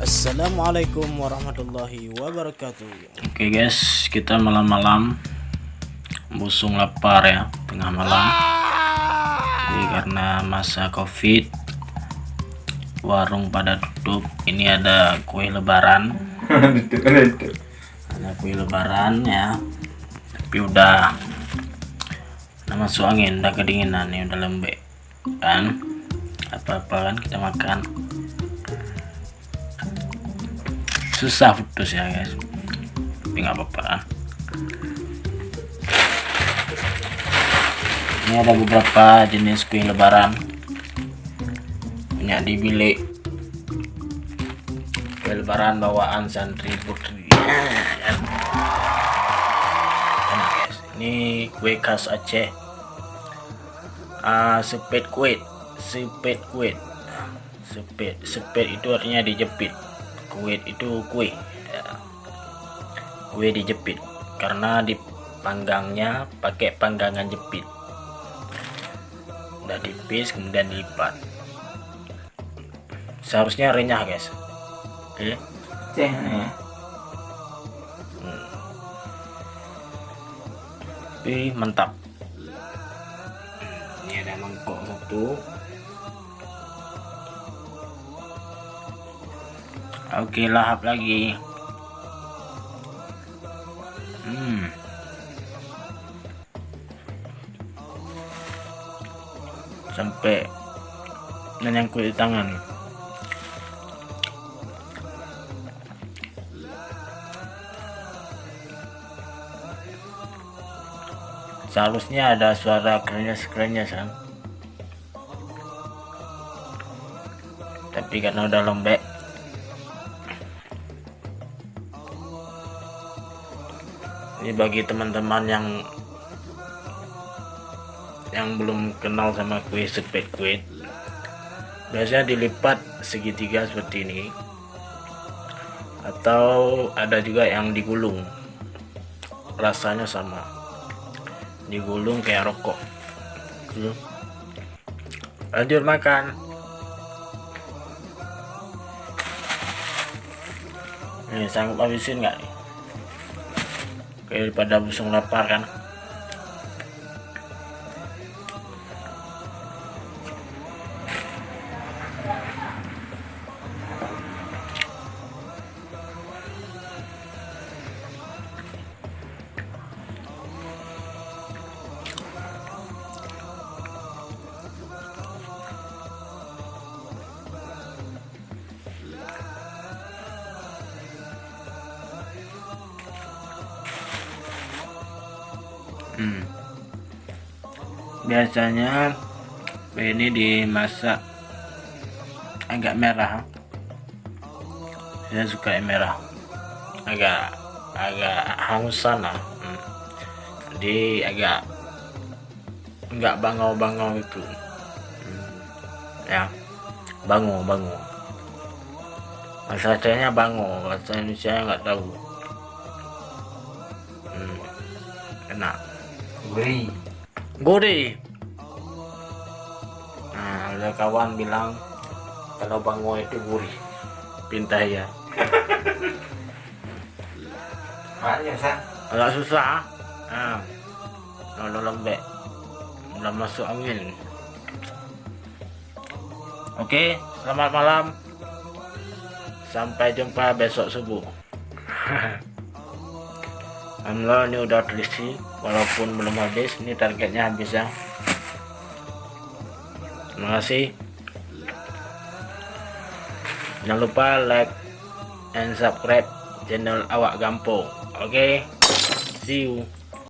Assalamualaikum warahmatullahi wabarakatuh. Oke guys, kita malam-malam busung lapar ya, tengah malam. Jadi karena masa covid, warung pada tutup. Ini ada kue lebaran. Ada kue lebaran ya, tapi udah masuk angin, udah kedinginan nih, udah lembek kan. Apa-apa kan kita makan. Susah putus ya guys, tapi nggak apa-apa kan. Ini ada beberapa jenis kue lebaran punya di bilik. Kue lebaran bawaan santri putri. Enak guys. Ini kue khas Aceh. Sepet kuit. Sepet itu artinya dijepit. Kuit itu kue ya. Kue dijepit karena dipanggangnya pakai panggangan jepit, udah tipis kemudian dilipat. Seharusnya renyah guys. Oke. Tapi mantap. Ini ada mangkok satu. Oke, lahap lagi. Sampai menyangkut di tangan. Seharusnya ada suara krenyes-krenyes kan, tapi karena udah lembek. Ini bagi teman-teman yang belum kenal sama kue sepet kuit, biasanya dilipat segitiga seperti ini, atau ada juga yang digulung. Rasanya sama, digulung kayak rokok. Lanjut makan. Ini sanggup habisin nggak nih? Daripada busung lapar kan. Biasanya ini dimasak agak merah. Saya suka yang merah, agak hangsan lah. Jadi agak nggak bangau itu. Ya, bango. Bahasa Acehnya bango, bahasa Indonesia nggak tahu. Enak. Gurih. Nah, ada kawan bilang kalau bango itu gurih. Pintar ya. Agak susah. Kalau lembek, udah masuk angin. Oke, selamat malam. Sampai jumpa besok subuh. Alhamdulillah ini udah terisi, walaupun belum habis. Ini targetnya habis ya. Terima kasih. Jangan lupa like and subscribe channel Awak Gampong. Oke, see you.